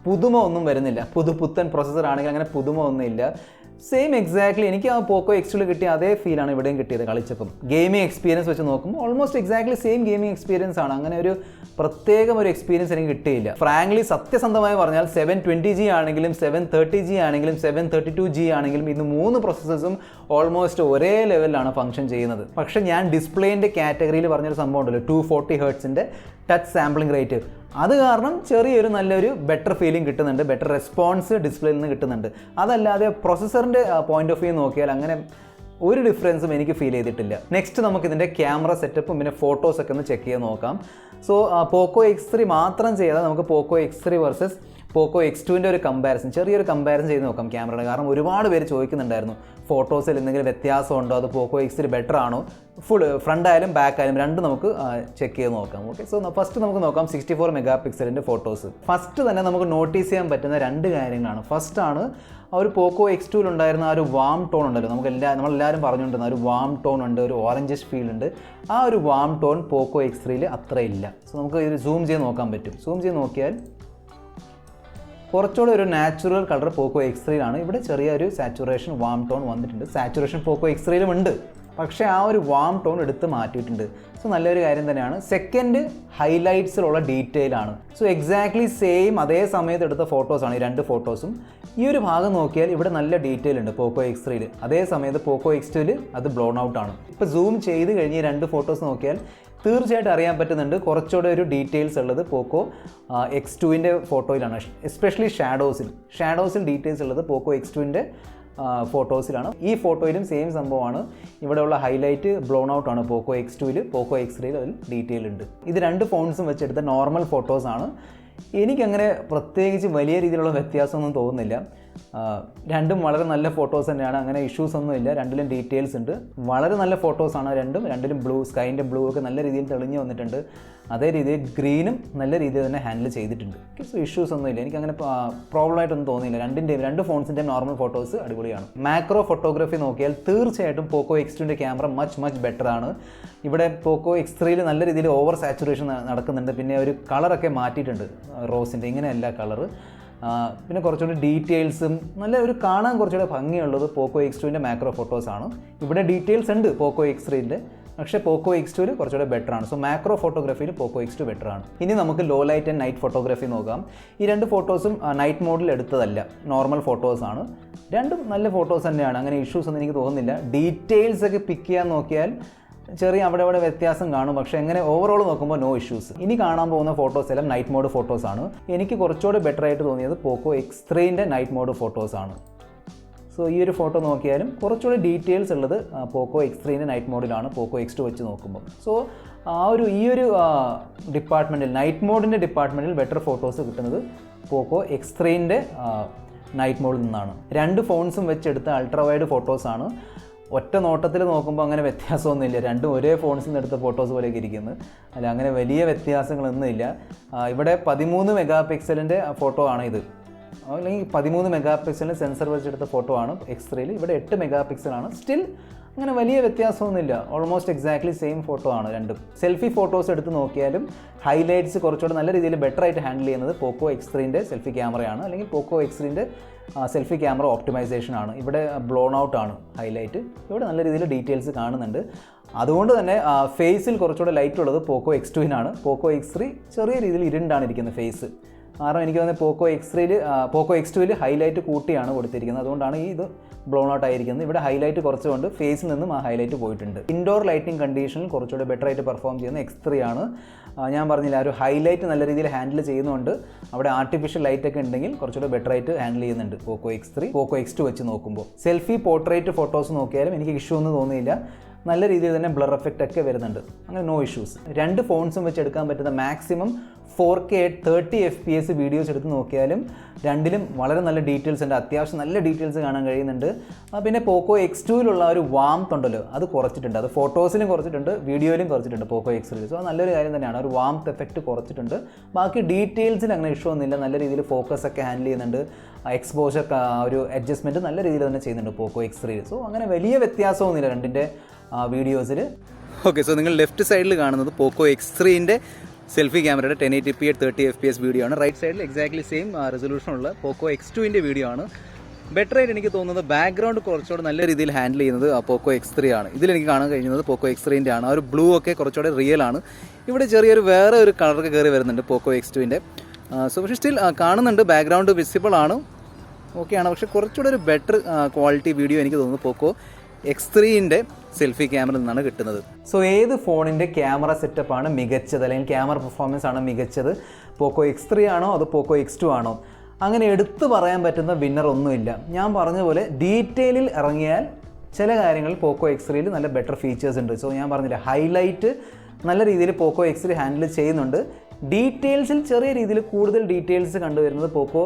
Speaker 1: പുതുമ ഒന്നും വരുന്നില്ല. പുതുപുത്തൻ പ്രൊസസ്സറാണെങ്കിൽ അങ്ങനെ പുതുമ ഒന്നുമില്ല. സെയിം എക്സാക്ട്ലി എനിക്ക് ആ പോക്കോ X2ൽ കിട്ടിയ അതേ ഫീലാണ് ഇവിടെയും കിട്ടിയത് കളിച്ചപ്പം. ഗെയിമിംഗ് എക്സ്പീരിയൻസ് വെച്ച് നോക്കുമ്പോൾ almost exactly same gaming experience ആണ്. അങ്ങനെ ഒരു പ്രത്യേകം ഒരു എക്സ്പീരിയൻസ് എനിക്ക് കിട്ടിയില്ല. ഫ്രാങ്ക്ലി സത്യസന്ധമായി പറഞ്ഞാൽ 720G ആണെങ്കിലും 730G ആണെങ്കിലും 732G ആണെങ്കിലും ഇത് 3 പ്രൊസസ്സേഴ്സും ഓൾമോസ്റ്റ് ഒരേ ലെവലിലാണ് ഫംഗ്ഷൻ ചെയ്യുന്നത്. പക്ഷേ ഞാൻ ഡിസ്പ്ലേൻ്റെ കാറ്റഗറിയിൽ പറഞ്ഞൊരു സംഭവം ഉണ്ടല്ലോ 240 Hz ടച്ച് സാമ്പിളിംഗ് റേറ്റ്, അത് കാരണം ചെറിയൊരു നല്ലൊരു ബെറ്റർ ഫീലിംഗ് കിട്ടുന്നുണ്ട്, ബെറ്റർ റെസ്പോൺസ് ഡിസ്പ്ലേയിൽ നിന്ന് കിട്ടുന്നുണ്ട്. അതല്ലാതെ പ്രൊസസ്സറിൻ്റെ പോയിന്റ് ഓഫ് വ്യൂ നോക്കിയാൽ അങ്ങനെ ഒരു ഡിഫറൻസും എനിക്ക് ഫീൽ ചെയ്തിട്ടില്ല. നെക്സ്റ്റ് നമുക്കിതിൻ്റെ ക്യാമറ സെറ്റപ്പും പിന്നെ ഫോട്ടോസൊക്കെ ഒന്ന് ചെക്ക് ചെയ്ത് നോക്കാം. സോ പോക്കോ X3 മാത്രം ചെയ്താൽ നമുക്ക് പോക്കോ X3 വേഴ്സസ് പോക്കോ X2ൻ്റെ ഒരു കമ്പാരിസൺ, ചെറിയൊരു കമ്പാരിസൺ ചെയ്ത് നോക്കാം ക്യാമറയുടെ. കാരണം ഒരുപാട് പേര് ചോദിക്കുന്നുണ്ടായിരുന്നു ഫോട്ടോസിൽ എന്തെങ്കിലും വ്യത്യാസമുണ്ടോ, അത് പോക്കോ X3 ബെറ്റർ ആണോ, ഫുൾ ഫ്രണ്ട് ആയാലും ബാക്ക് ആയാലും രണ്ടും നമുക്ക് ചെക്ക് ചെയ്ത് നോക്കാം. ഓക്കെ, സോ ഫസ്റ്റ് നമുക്ക് നോക്കാം 64 മെഗാ പിക്സലിൻ്റെ ഫോട്ടോസ്. ഫസ്റ്റ് തന്നെ നമുക്ക് നോട്ടീസ് ചെയ്യാൻ പറ്റുന്ന രണ്ട് കാര്യങ്ങളാണ്. ഫസ്റ്റ് ആണ് ആ ഒരു പോക്കോ X2 ഉണ്ടായിരുന്ന ആ ഒരു വാം ടോൺ ഉണ്ടല്ലോ, നമ്മളെല്ലാവരും പറഞ്ഞുകൊണ്ടിരുന്ന ഒരു വാം ടോൺ ഉണ്ട്, ഒരു ഓറഞ്ചിഷ് ഫീൽ ഉണ്ട്. ആ ഒരു വാം ടോൺ പോക്കോ X3 അത്ര ഇല്ല. സോ നമുക്ക് ഇത് സൂം ചെയ്ത് നോക്കാൻ പറ്റും. സൂം ചെയ്ത് നോക്കിയാൽ കുറച്ചുകൂടെ ഒരു നാച്ചുറൽ കളർ പോക്കോ X3 ആണ്. ഇവിടെ ചെറിയൊരു സാച്ചുറേഷൻ വാം ടോൺ വന്നിട്ടുണ്ട്. സാച്ചുറേഷൻ പോക്കോ X3 ഉണ്ട്, പക്ഷേ ആ ഒരു വാം ടോൺ എടുത്ത് മാറ്റിയിട്ടുണ്ട്. സോ നല്ലൊരു കാര്യം തന്നെയാണ്. സെക്കൻഡ്, ഹൈലൈറ്റ്സിലുള്ള ഡീറ്റെയിൽ ആണ്. സോ എക്സാക്ട്ലി സെയിം അതേ സമയത്ത് എടുത്ത ഫോട്ടോസാണ് ഈ രണ്ട് ഫോട്ടോസും. ഈ ഒരു ഭാഗം നോക്കിയാൽ ഇവിടെ നല്ല ഡീറ്റെയിൽ ഉണ്ട് പോക്കോ X3. അതേ സമയത്ത് പോക്കോ X2 അത് ബ്ലോൺ ഔട്ട് ആണ്. ഇപ്പോൾ സൂം ചെയ്ത് കഴിഞ്ഞ് ഈ രണ്ട് ഫോട്ടോസ് നോക്കിയാൽ തീർച്ചയായിട്ടും അറിയാൻ പറ്റുന്നുണ്ട് കുറച്ചുകൂടെ ഒരു ഡീറ്റെയിൽസ് ഉള്ളത് പോക്കോ X2ൻ്റെ ഫോട്ടോയിലാണ്. എസ്പെഷ്യലി ഷാഡോസിൽ ഡീറ്റെയിൽസ് ഉള്ളത് പോക്കോ X2ൻ്റെ ഫോട്ടോസിലാണ്. ഈ ഫോട്ടോയിലും സെയിം സംഭവമാണ്. ഇവിടെയുള്ള ഹൈലൈറ്റ് ബ്ലോൺ ഔട്ട് ആണ് പോക്കോ X2. പോക്കോ X3 അതിൽ ഡീറ്റെയിൽ ഉണ്ട്. ഇത് രണ്ട് ഫോൺസും വെച്ചെടുത്ത നോർമൽ ഫോട്ടോസാണ്. എനിക്കങ്ങനെ പ്രത്യേകിച്ച് വലിയ രീതിയിലുള്ള വ്യത്യാസമൊന്നും തോന്നുന്നില്ല. രണ്ടും വളരെ നല്ല ഫോട്ടോസ് തന്നെയാണ്, അങ്ങനെ ഇഷ്യൂസ് ഒന്നുമില്ല. രണ്ടിലും ഡീറ്റെയിൽസ് ഉണ്ട്. വളരെ നല്ല ഫോട്ടോസാണ് രണ്ടിലും സ്കൈൻ്റെ ബ്ലൂ ഒക്കെ നല്ല രീതിയിൽ തെളിഞ്ഞ് വന്നിട്ടുണ്ട്. അതേ രീതിയിൽ ഗ്രീനും നല്ല രീതിയിൽ തന്നെ ഹാൻഡിൽ ചെയ്തിട്ടുണ്ട്. സോ ഇഷ്യൂസ് ഒന്നുമില്ല, എനിക്കങ്ങനെ പ്രോബ്ലം ആയിട്ടൊന്നും തോന്നിയില്ല. രണ്ട് ഫോൺസിൻ്റെ നോർമൽ ഫോട്ടോസ് അടിപൊളിയാണ്. മാക്രോ ഫോട്ടോഗ്രാഫി നോക്കിയാൽ തീർച്ചയായിട്ടും പോക്കോ X2ൻ്റെ ക്യാമറ മച്ച് ബെറ്റർ ആണ്. ഇവിടെ പോക്കോ X3 നല്ല രീതിയിൽ ഓവർ സാച്ചുറേഷൻ നടക്കുന്നുണ്ട്. പിന്നെ ഒരു കളറൊക്കെ മാറ്റിയിട്ടുണ്ട്, റോസിൻ്റെ ഇങ്ങനെയല്ല കളറ്. പിന്നെ കുറച്ചുകൂടി ഡീറ്റെയിൽസും നല്ല ഒരു കാണാൻ കുറച്ചുകൂടെ ഭംഗിയുള്ളത് പോക്കോ X2ൻ്റെ മാക്രോ ഫോട്ടോസാണ്. ഇവിടെ ഡീറ്റെയിൽസ് ഉണ്ട് പോക്കോ X3ൻ്റെ, പക്ഷേ പോക്കോ X2 കുറച്ചുകൂടെ ബെറ്റർ ആണ്. സോ മാക്രോ ഫോട്ടോഗ്രാഫിയിൽ പോക്കോ X2 ബെറ്റർ ആണ്. ഇനി നമുക്ക് low light and night photography നോക്കാം. ഈ രണ്ട് ഫോട്ടോസും നൈറ്റ് മോഡിൽ എടുത്തതല്ല, നോർമൽ ഫോട്ടോസാണ്. രണ്ടും നല്ല ഫോട്ടോസ് തന്നെയാണ്, അങ്ങനെ ഇഷ്യൂസ് ഒന്നും എനിക്ക് തോന്നുന്നില്ല. ഡീറ്റെയിൽസ് ഒക്കെ പിക്ക് ചെയ്യാൻ നോക്കിയാൽ ചെറിയ അവിടെ വ്യത്യാസം കാണും, പക്ഷേ എങ്ങനെ ഓവറോൾ നോക്കുമ്പോൾ നോ ഇഷ്യൂസ്. ഇനി കാണാൻ പോകുന്ന ഫോട്ടോസ് എല്ലാം നൈറ്റ് മോഡ് ഫോട്ടോസാണ്. എനിക്ക് കുറച്ചുകൂടെ ബെറ്റർ ആയിട്ട് തോന്നിയത് പോക്കോ X3ൻ്റെ നൈറ്റ് മോഡ് ഫോട്ടോസാണ്. സോ ഈ ഒരു ഫോട്ടോ നോക്കിയാലും കുറച്ചുകൂടി ഡീറ്റെയിൽസ് ഉള്ളത് പോക്കോ X3ൻ്റെ നൈറ്റ് മോഡിലാണ് പോക്കോ X2 വെച്ച് നോക്കുമ്പോൾ. സോ ഈ ഒരു ഡിപ്പാർട്ട്മെൻറ്റിൽ, നൈറ്റ് മോഡിൻ്റെ ഡിപ്പാർട്ട്മെൻറ്റിൽ ബെറ്റർ ഫോട്ടോസ് കിട്ടുന്നത് പോക്കോ X3ൻ്റെ നൈറ്റ് മോഡിൽ നിന്നാണ്. രണ്ട് ഫോൺസും വെച്ചെടുത്ത അൾട്രാ വൈഡ് ഫോട്ടോസാണ്. ഒറ്റ നോട്ടത്തിൽ നോക്കുമ്പോൾ അങ്ങനെ വ്യത്യാസമൊന്നുമില്ല. രണ്ടും ഒരേ ഫോൺസിൽ നിന്ന് എടുത്ത ഫോട്ടോസ് പോലെയൊക്കെ ഇരിക്കുന്നത്, അല്ല അങ്ങനെ വലിയ വ്യത്യാസങ്ങളൊന്നുമില്ല. ഇവിടെ 13 മെഗാ പിക്സലിൻ്റെ ഫോട്ടോ ആണ് ഇത്, അല്ലെങ്കിൽ 13 മെഗാ പിക്സലിന് സെൻസർ വെച്ചെടുത്ത ഫോട്ടോ ആണ് X3. ഇവിടെ 8 മെഗാ പിക്സലാണ്. സ്റ്റിൽ അങ്ങനെ വലിയ വ്യത്യാസമൊന്നുമില്ല, ഓൾമോസ്റ്റ് എക്സാക്ട്ലി സെയിം ഫോട്ടോ ആണ് രണ്ടും. സെൽഫി ഫോട്ടോസ് എടുത്ത് നോക്കിയാലും ഹൈലൈറ്റ്സ് കുറച്ചുകൂടെ നല്ല രീതിയിൽ ബെറ്റർ ആയിട്ട് ഹാൻഡിൽ ചെയ്യുന്നത് പോക്കോ X3ൻ്റെ സെൽഫി ക്യാമറയാണ്, അല്ലെങ്കിൽ പോക്കോ X3ൻ്റെ സെൽഫി ക്യാമറ ഓപ്റ്റിമൈസേഷൻ ആണ്. ഇവിടെ ബ്ലോൺ ഔട്ട് ആണ് ഹൈലൈറ്റ്, ഇവിടെ നല്ല രീതിയിൽ ഡീറ്റെയിൽസ് കാണുന്നുണ്ട്. അതുകൊണ്ട് തന്നെ ഫേസിൽ കുറച്ചുകൂടെ ലൈറ്റ് ഉള്ളത് പോക്കോ X2-നാണ്. പോക്കോ X3 ചെറിയ രീതിയിൽ ഇരുണ്ടാണ് ഇരിക്കുന്നത് ഫേസ്. കാരണം എനിക്ക് തോന്നുന്നത് പോക്കോ X2 ഹൈലൈറ്റ് കൂട്ടിയാണ് കൊടുത്തിരിക്കുന്നത്, അതുകൊണ്ടാണ് ഇത് ബ്ലോൺ ഔട്ട് ആയിരിക്കുന്നത്. ഇവിടെ ഹൈലൈറ്റ് കുറച്ചുകൊണ്ട് ഫേസിൽ നിന്നും ആ ഹൈലൈറ്റ് പോയിട്ടുണ്ട്. ഇൻഡോർ ലൈറ്റിംഗ് കണ്ടീഷനിൽ കുറച്ചുകൂടെ ബെറ്റർ ആയിട്ട് പെർഫോം ചെയ്യുന്ന X3 ആണ്. ഞാൻ പറഞ്ഞില്ല, ആ ഒരു ഹൈലൈറ്റ് നല്ല രീതിയിൽ ഹാൻഡിൽ ചെയ്യുന്നുണ്ട്. അവിടെ ആർട്ടിഫിഷ്യൽ ലൈറ്റ് ഒക്കെ ഉണ്ടെങ്കിൽ കുറച്ചുകൂടെ ബെറ്റർ ആയിട്ട് ഹാൻഡിൽ ചെയ്യുന്നുണ്ട് പോക്കോ X3 പോക്കോ X2 വെച്ച് നോക്കുമ്പോൾ. സെൽഫി പോർട്രേറ്റ് ഫോട്ടോസ് നോക്കിയാലും എനിക്ക് ഇഷ്യൂ ഒന്നും തോന്നിയില്ല. നല്ല രീതിയിൽ തന്നെ ബ്ലർ എഫക്റ്റ് ഒക്കെ വരുന്നുണ്ട്, അങ്ങനെ നോ ഇഷ്യൂസ്. രണ്ട് ഫോൺസും വെച്ച് എടുക്കാൻ പറ്റുന്ന മാക്സിമം 4K 30 FPS വീഡിയോസ് എടുത്ത് നോക്കിയാലും രണ്ടിലും വളരെ നല്ല ഡീറ്റെയിൽസ് ഉണ്ട്, അത്യാവശ്യം നല്ല ഡീറ്റെയിൽസ് കാണാൻ കഴിയുന്നുണ്ട്. പിന്നെ പോക്കോ X2-ലുള്ള ഒരു വാംത്ത് ഉണ്ടല്ലോ, അത് കുറച്ചിട്ടുണ്ട്. അത് ഫോട്ടോസിലും കുറച്ചിട്ടുണ്ട്, വീഡിയോയിലും കുറച്ചിട്ടുണ്ട് പോക്കോ X3. സോ അത് നല്ലൊരു കാര്യം തന്നെയാണ്, ഒരു വാംത്ത് എഫക്റ്റ് കുറച്ചിട്ടുണ്ട്. ബാക്കി ഡീറ്റെയിൽസിൽ അങ്ങനെ ഇഷ്യൂ ഒന്നുമില്ല, നല്ല രീതിയിൽ ഫോക്കസ് ഒക്കെ ഹാൻഡിൽ ചെയ്യുന്നുണ്ട്. എക്സ്പോഷർ ഒരു അഡ്ജസ്റ്റ്മെൻറ്റ് നല്ല രീതിയിൽ തന്നെ ചെയ്യുന്നുണ്ട് പോക്കോ X3. സോ അങ്ങനെ വലിയ വ്യത്യാസമൊന്നുമില്ല രണ്ടിൻ്റെ വീഡിയോസിൽ. ഓക്കെ, സോ നിങ്ങൾ ലെഫ്റ്റ് സൈഡിൽ കാണുന്നത് പോക്കോ X3ൻ്റെ സെൽഫി ക്യാമറയുടെ 1080p 30 FPS വീഡിയോ ആണ്. റൈറ്റ് സൈഡിൽ എക്സാക്ട്ലി സെയിം റെസൊല്യൂഷനുള്ള പോക്കോ X2ൻ്റെ വീഡിയോ ആണ്. ബെറ്റർ ആയിട്ട് എനിക്ക് തോന്നുന്നത് ബാക്ക്ഗ്രൗണ്ട് കുറച്ചുകൂടെ നല്ല രീതിയിൽ ഹാൻഡിൽ ചെയ്യുന്നത് പോക്കോ X3 ആണ്. ഇതിലെനിക്ക് കാണാൻ കഴിയുന്നത് പോക്കോ X3ൻ്റെ ആണ്. ആ ഒരു ബ്ലൂ ഒക്കെ കുറച്ചുകൂടെ റിയൽ ആണ്. ഇവിടെ ചെറിയൊരു വേറെ ഒരു കളറൊക്കെ കയറി വരുന്നുണ്ട് പോക്കോ X2ൻ്റെ. സോ പക്ഷേ സ്റ്റിൽ കാണുന്നുണ്ട്, ബാക്ക്ഗ്രൗണ്ട് വിസിബിൾ ആണ്, ഓക്കെയാണ്. പക്ഷേ കുറച്ചുകൂടെ ഒരു ബെറ്റർ ക്വാളിറ്റി വീഡിയോ എനിക്ക് തോന്നുന്നു പോക്കോ X3ൻ്റെ സെൽഫി ക്യാമറയിൽ നിന്നാണ് കിട്ടുന്നത്. സോ ഏത് ഫോണിൻ്റെ ക്യാമറ സെറ്റപ്പാണ് മികച്ചത്, അല്ലെങ്കിൽ ക്യാമറ പെർഫോമൻസ് ആണ് മികച്ചത്, പോക്കോ X3 ആണോ അതോ പോക്കോ X2 ആണോ? അങ്ങനെ എടുത്തു പറയാൻ പറ്റുന്ന വിന്നർ ഒന്നുമില്ല. ഞാൻ പറഞ്ഞ പോലെ ഡീറ്റെയിലിൽ ഇറങ്ങിയാൽ ചില കാര്യങ്ങളിൽ പോക്കോ X3 നല്ല ബെറ്റർ ഫീച്ചേഴ്സ് ഉണ്ട്. സോ ഞാൻ പറഞ്ഞില്ല, ഹൈലൈറ്റ് നല്ല രീതിയിൽ പോക്കോ X3 ഹാൻഡിൽ ചെയ്യുന്നുണ്ട്. ഡീറ്റെയിൽസിൽ ചെറിയ രീതിയിൽ കൂടുതൽ ഡീറ്റെയിൽസ് കണ്ടുവരുന്നത് പോക്കോ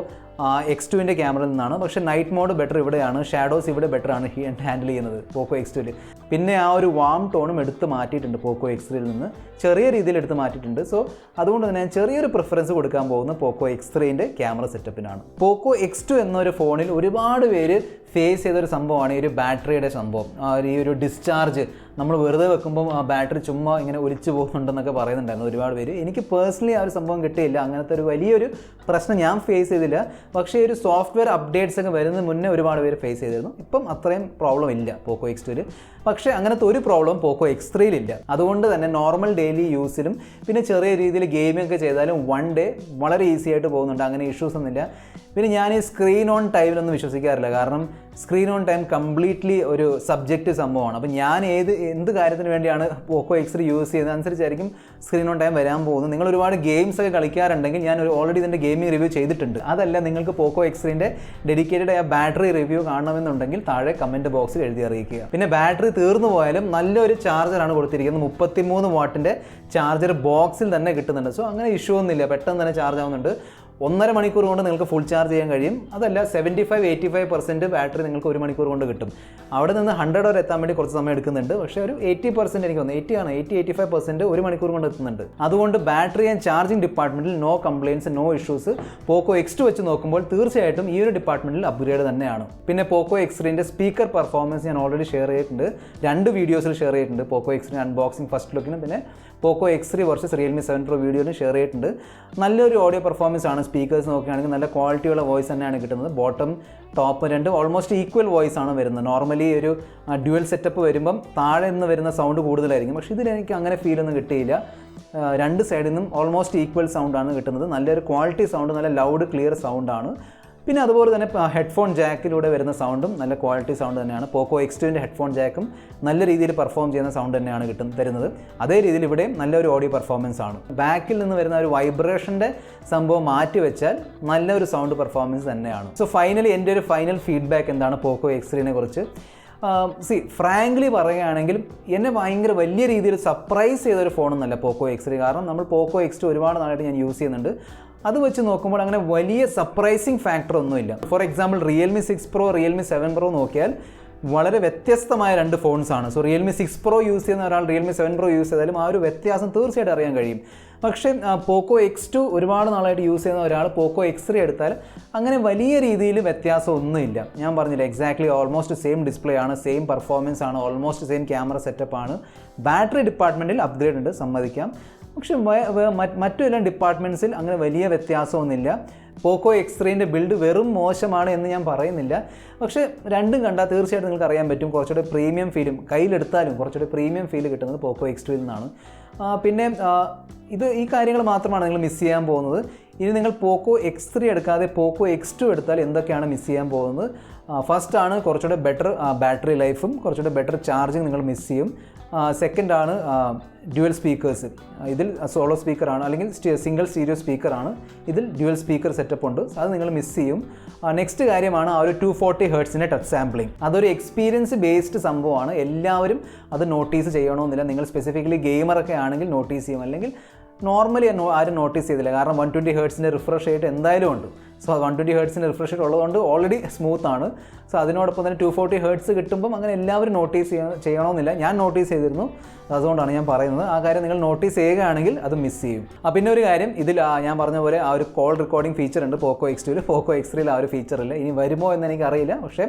Speaker 1: X2ൻ്റെ ക്യാമറയിൽ നിന്നാണ്. പക്ഷേ നൈറ്റ് മോഡ് ബെറ്റർ ഇവിടെയാണ്, ഷാഡോസ് ഇവിടെ ബെറ്റർ ആണ് ഹാൻഡിൽ ചെയ്യുന്നത് പോക്കോ X2ൽ. പിന്നെ ആ ഒരു വാം ടോണും എടുത്ത് മാറ്റിയിട്ടുണ്ട് പോക്കോ X3യിൽ നിന്ന്, ചെറിയ രീതിയിൽ എടുത്ത് മാറ്റിയിട്ടുണ്ട്. സോ അതുകൊണ്ട് തന്നെ ചെറിയൊരു പ്രിഫറൻസ് കൊടുക്കാൻ പോകുന്ന പോക്കോ X3ൻ്റെ ക്യാമറ സെറ്റപ്പിനാണ്. പോക്കോ X2 എന്നൊരു ഫോണിൽ ഒരുപാട് പേര് ഫേസ് ചെയ്തൊരു സംഭവമാണ് ഈ ഒരു ബാറ്ററിയുടെ സംഭവം. ഈ ഒരു ഡിസ്ചാർജ് നമ്മൾ വെറുതെ വെക്കുമ്പോൾ ആ ബാറ്ററി ചുമ്മാ ഇങ്ങനെ ഒലിച്ചു പോകുന്നുണ്ടെന്നൊക്കെ പറയുന്നുണ്ടായിരുന്നു ഒരുപാട് പേര്. എനിക്ക് പേഴ്സണലി ആ ഒരു സംഭവം കിട്ടിയില്ല, അങ്ങനത്തെ ഒരു വലിയൊരു പ്രശ്നം ഞാൻ ഫേസ് ചെയ്തില്ല. പക്ഷേ ഒരു സോഫ്റ്റ്വെയർ അപ്ഡേറ്റ്സ് ഒക്കെ വരുന്നതിന് മുന്നേ ഒരുപാട് പേര് ഫേസ് ചെയ്തിരുന്നു. ഇപ്പം അത്രയും പ്രോബ്ലം ഇല്ല പോക്കോ X2ൽ. പക്ഷേ അങ്ങനത്തെ ഒരു പ്രോബ്ലം പോക്കോ X3ൽ ഇല്ല. അതുകൊണ്ട് തന്നെ നോർമൽ ഡെയിലി യൂസിലും പിന്നെ ചെറിയ രീതിയിൽ ഗെയിമിംഗ് ഒക്കെ ചെയ്താലും 1 day വളരെ ഈസി ആയിട്ട് പോകുന്നുണ്ട്, അങ്ങനെ ഇഷ്യൂസ് ഒന്നുമില്ല. പിന്നെ ഞാൻ ഈ സ്ക്രീൻ ഓൺ ടൈമിലൊന്നും വിശ്വസിക്കാറില്ല, കാരണം സ്ക്രീൻ ഓൺ ടൈം കംപ്ലീറ്റ്ലി ഒരു സബ്ജക്റ്റ് സംഭവമാണ്. അപ്പോൾ ഞാൻ എന്ത് കാര്യത്തിന് വേണ്ടിയാണ് പോക്കോ X3 യൂസ് ചെയ്യുന്നത് അനുസരിച്ചായിരിക്കും സ്ക്രീൻ ഓൺ ടൈം വരാൻ പോകുന്നത്. നിങ്ങൾ ഒരുപാട് ഗെയിംസ് ഒക്കെ കളിക്കാറുണ്ടെങ്കിൽ ഞാൻ ഓൾറെഡി ഇതിൻ്റെ ഗെയിമിംഗ് റിവ്യൂ ചെയ്തിട്ടുണ്ട്. അതല്ല നിങ്ങൾക്ക് പോക്കോ X3ൻ്റെ ഡെഡിക്കേറ്റഡ് ആയ ബാറ്ററി റിവ്യൂ കാണണമെന്നുണ്ടെങ്കിൽ താഴെ കമൻറ്റ് ബോക്സിൽ എഴുതി അറിയിക്കുക. പിന്നെ ബാറ്ററി തീർന്നു പോയാലും നല്ലൊരു ചാർജറാണ് കൊടുത്തിരിക്കുന്നത്, 33 വാട്ടിൻ്റെ ചാർജർ ബോക്സിൽ തന്നെ കിട്ടുന്നുണ്ട്. സോ അങ്ങനെ ഇഷ്യൂ ഒന്നുമില്ല, പെട്ടെന്ന് തന്നെ ചാർജ് ആവുന്നുണ്ട്. 1.5 മണിക്കൂർ കൊണ്ട് നിങ്ങൾക്ക് ഫുൾ ചാർജ് ചെയ്യാൻ കഴിയും. അതല്ല 75-85% ബാറ്ററി നിങ്ങൾക്ക് 1 മണിക്കൂർ കൊണ്ട് കിട്ടും. അവിടെ നിന്ന് 100 വരെ എത്താൻ വേണ്ടി കുറച്ച് സമയം എടുക്കുന്നുണ്ട്. പക്ഷേ ഒരു 80% എനിക്ക് തോന്നുന്നു, 80-85% 1 മണിക്കൂർ കൊണ്ട് എത്തുന്നുണ്ട്. അതുകൊണ്ട് ബാറ്ററി ആൻഡ് ചാർജിങ് ഡിപ്പാർട്ട്മെൻറ്റിൽ no complaints, no issues. Poco X2 വെച്ച് നോക്കുമ്പോൾ തീർച്ചയായിട്ടും ഈ ഒരു ഡിപ്പാർട്ട്മെൻറ്റിൽ അപ്ഗ്രേഡ് തന്നെയാണ്. പിന്നെ പോക്കോ X3ൻ്റെ സ്പീക്കർ പെർഫോമൻസ് ഞാൻ ഓൾറെഡി ഷെയർ ചെയ്തിട്ടുണ്ട്, 2 വീഡിയോസിൽ ഷെയർ ചെയ്തിട്ടുണ്ട്. പോക്കോ X3 അൺബോക്സിംഗ് ഫസ്റ്റ് ലുക്കിനും പിന്നെ പോക്കോ X3 വേഴ്സസ് Realme 7 Pro വീഡിയോയിലും ഷെയർ ചെയ്തിട്ടുണ്ട്. നല്ലൊരു ഓഡിയോ പെർഫോമൻസ് ആണ്. സ്പീക്കേഴ്സ് നോക്കുകയാണെങ്കിൽ നല്ല ക്വാളിറ്റിയുള്ള വോയിസ് തന്നെയാണ് കിട്ടുന്നത്. ബോട്ടം ടോപ്പ് രണ്ടും ഓൾമോസ്റ്റ് ഈക്വൽ വോയിസ് ആണ് വരുന്നത്. നോർമലി ഒരു ഡ്യുവൽ സെറ്റപ്പ് വരുമ്പം താഴെ നിന്ന് വരുന്ന സൗണ്ട് കൂടുതലായിരിക്കും, പക്ഷേ ഇതിലെനിക്ക് അങ്ങനെ ഫീലൊന്നും കിട്ടിയില്ല. 2 സൈഡിൽ നിന്നും ഓൾമോസ്റ്റ് ഈക്വൽ സൗണ്ടാണ് കിട്ടുന്നത്. നല്ലൊരു ക്വാളിറ്റി സൗണ്ട്, നല്ല ലൗഡ് ക്ലിയർ സൗണ്ടാണ്. പിന്നെ അതുപോലെ തന്നെ ഹെഡ്ഫോൺ ജാക്കിലൂടെ വരുന്ന സൗണ്ടും നല്ല ക്വാളിറ്റി സൗണ്ട് തന്നെയാണ്. പോക്കോ X2ൻ്റെ ഹെഡ്ഫോൺ ജാക്കും നല്ല രീതിയിൽ പെർഫോം ചെയ്യുന്ന സൗണ്ട് തന്നെയാണ് തരുന്നത്. അതേ രീതിയിൽ ഇവിടെയും നല്ലൊരു ഓഡിയോ പെർഫോമൻസ് ആണ്. ബാക്കിൽ നിന്ന് വരുന്ന ഒരു വൈബ്രേഷൻ്റെ സംഭവം മാറ്റി വെച്ചാൽ നല്ലൊരു സൗണ്ട് പെർഫോമൻസ് തന്നെയാണ്. സോ ഫൈനലി എൻ്റെ ഒരു ഫൈനൽ ഫീഡ്ബാക്ക് എന്താണ് പോക്കോ X3നെ കുറിച്ച്? ഫ്രാങ്ക്ലി പറയുകയാണെങ്കിൽ എന്നെ ഭയങ്കര വലിയ രീതിയിൽ സർപ്രൈസ് ചെയ്തൊരു ഫോണൊന്നുമല്ല പോക്കോ X3. കാരണം നമ്മൾ പോക്കോ X2 ഒരുപാട് നാളായിട്ട് ഞാൻ യൂസ് ചെയ്യുന്നുണ്ട്. അത് വെച്ച് നോക്കുമ്പോൾ അങ്ങനെ വലിയ സർപ്രൈസിങ് ഫാക്ടർ ഒന്നുമില്ല. For example Realme 6 Pro, Realme 7 Pro നോക്കിയാൽ വളരെ വ്യത്യസ്തമായ 2 ഫോൺസാണ്. സോ Realme 6 Pro യൂസ് ചെയ്യുന്ന ഒരാൾ Realme 7 Pro യൂസ് ചെയ്താലും ആ ഒരു വ്യത്യാസം തീർച്ചയായിട്ടും അറിയാൻ കഴിയും. പക്ഷേ പോക്കോ X2 ഒരുപാട് നാളായിട്ട് യൂസ് ചെയ്യുന്ന ഒരാൾ പോക്കോ X3 എടുത്താൽ അങ്ങനെ വലിയ രീതിയിൽ വ്യത്യാസം ഒന്നുമില്ല. ഞാൻ പറഞ്ഞില്ല, എക്സാക്ട്ലി ഓൾമോസ്റ്റ് സെയിം ഡിസ്പ്ലേ ആണ്, സെയിം പെർഫോമൻസ് ആണ്, ഓൾമോസ്റ്റ് സെയിം ക്യാമറ സെറ്റപ്പാണ്. ബാറ്ററി ഡിപ്പാർട്ട്മെൻറ്റിൽ അപ്ഗ്രേഡ് ഉണ്ട്, സമ്മതിക്കാം. പക്ഷേ മറ്റു എല്ലാ ഡിപ്പാർട്ട്മെൻറ്റ്സിൽ അങ്ങനെ വലിയ വ്യത്യാസമൊന്നുമില്ല. പോക്കോ X3ൻ്റെ ബിൽഡ് വെറും മോശമാണ് എന്ന് ഞാൻ പറയുന്നില്ല. പക്ഷേ രണ്ടും കണ്ടാൽ തീർച്ചയായിട്ടും നിങ്ങൾക്ക് അറിയാൻ പറ്റും, കുറച്ചുകൂടെ പ്രീമിയം ഫീലും കയ്യിലെടുത്താലും കുറച്ചുകൂടെ പ്രീമിയം ഫീൽ കിട്ടുന്നത് പോക്കോ X2ൽ നിന്നാണ്. പിന്നെ ഈ കാര്യങ്ങൾ മാത്രമാണ് നിങ്ങൾ മിസ് ചെയ്യാൻ പോകുന്നത്. ഇനി നിങ്ങൾ പോക്കോ X3 എടുക്കാതെ പോക്കോ X2 എടുത്താൽ എന്തൊക്കെയാണ് മിസ് ചെയ്യാൻ പോകുന്നത്? ഫസ്റ്റ് ആണ് കുറച്ചുകൂടെ ബെറ്റർ ബാറ്ററി ലൈഫും കുറച്ചുകൂടെ ബെറ്റർ ചാർജിങ് നിങ്ങൾ മിസ് ചെയ്യും. സെക്കൻഡാണ് ഡ്യുവൽ സ്പീക്കേഴ്സ്. ഇതിൽ സോളോ സ്പീക്കറാണ്, അല്ലെങ്കിൽ സിംഗിൾ സ്റ്റീരിയോ സ്പീക്കറാണ്. ഇതിൽ ഡ്യുവൽ സ്പീക്കർ സെറ്റപ്പ് ഉണ്ട്, അത് നിങ്ങൾ മിസ് ചെയ്യും. നെക്സ്റ്റ് കാര്യമാണ് ആ ഒരു 240 ഹെർട്സിൻ്റെ ടച്ച് സാമ്പിളിംഗ്. അതൊരു എക്സ്പീരിയൻസ് ബേസ്ഡ് സംഭവമാണ്. എല്ലാവരും അത് നോട്ടീസ് ചെയ്യണമെന്നില്ല. നിങ്ങൾ സ്പെസിഫിക്കലി ഗെയിമറൊക്കെ ആണെങ്കിൽ നോട്ടീസ് ചെയ്യും, അല്ലെങ്കിൽ നോർമലി ആരും നോട്ടീസ് ചെയ്തില്ല. കാരണം 120 ഹെർട്സിൻ്റെ റിഫ്രഷ് റേറ്റ് എന്തായാലും ഉണ്ട്. സോ 120 ഹെർട്സിൻ്റെ റിഫ്രഷ് റേറ്റ് ഉള്ളതുകൊണ്ട് ഓൾറെഡി സ്മൂത്ത് ആണ്. സോ അതിനോടൊപ്പം തന്നെ 240 ഹെർട്സ് കിട്ടുമ്പം അങ്ങനെ എല്ലാവരും നോട്ടീസ് ചെയ്യണമെന്നില്ല. ഞാൻ നോട്ടീസ് ചെയ്തിരുന്നു, അതുകൊണ്ടാണ് ഞാൻ പറയുന്നത്. ആ കാര്യം നിങ്ങൾ നോട്ടീസ് ചെയ്യുകയാണെങ്കിൽ അത് മിസ് ചെയ്യും. പിന്നെ ഒരു കാര്യം, ഇതിൽ ഞാൻ പറഞ്ഞ പോലെ ആ ഒരു കോൾ റെക്കോർഡിംഗ് ഫീച്ചർ ഉണ്ട് പോക്കോ X2ൽ. പോക്കോ X3ൽ ആ ഒരു ഫീച്ചർ ഇല്ല. ഇനി വരുമോ എന്ന് എനിക്കറിയില്ല. പക്ഷേ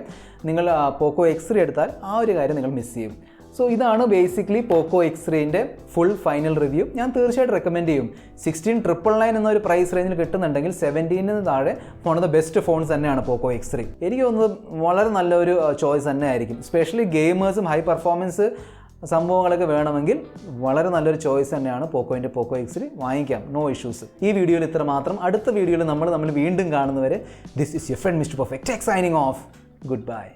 Speaker 1: നിങ്ങൾ പോക്കോ X3 എടുത്താൽ ആ ഒരു കാര്യം നിങ്ങൾ മിസ് ചെയ്യും. സോ ഇതാണ് ബേസിക്കലി പോക്കോ X3ൻ്റെ ഫുൾ ഫൈനൽ റിവ്യൂ. ഞാൻ തീർച്ചയായിട്ടും റെക്കമെൻഡ് ചെയ്യും. 16,999 എന്നൊരു പ്രൈസ് റേഞ്ചിൽ കിട്ടുന്നുണ്ടെങ്കിൽ 17-ന് താഴെ one of the best phones തന്നെയാണ് പോക്കോ X3. എനിക്ക് തോന്നുന്നത് വളരെ നല്ലൊരു ചോയ്സ് തന്നെ ആയിരിക്കും. സ്പെഷ്യലി ഗെയിമേഴ്സും ഹൈ പെർഫോമൻസ് സംഭവങ്ങളൊക്കെ വേണമെങ്കിൽ വളരെ നല്ലൊരു ചോയ്സ് തന്നെയാണ് പോക്കോ X3. വാങ്ങിക്കാം, നോ ഇഷ്യൂസ്. ഈ വീഡിയോയിൽ ഇത്ര മാത്രം. അടുത്ത വീഡിയോയിൽ നമ്മൾ വീണ്ടും കാണുന്നവരെ this is your friend mister perfect signing off. Good bye.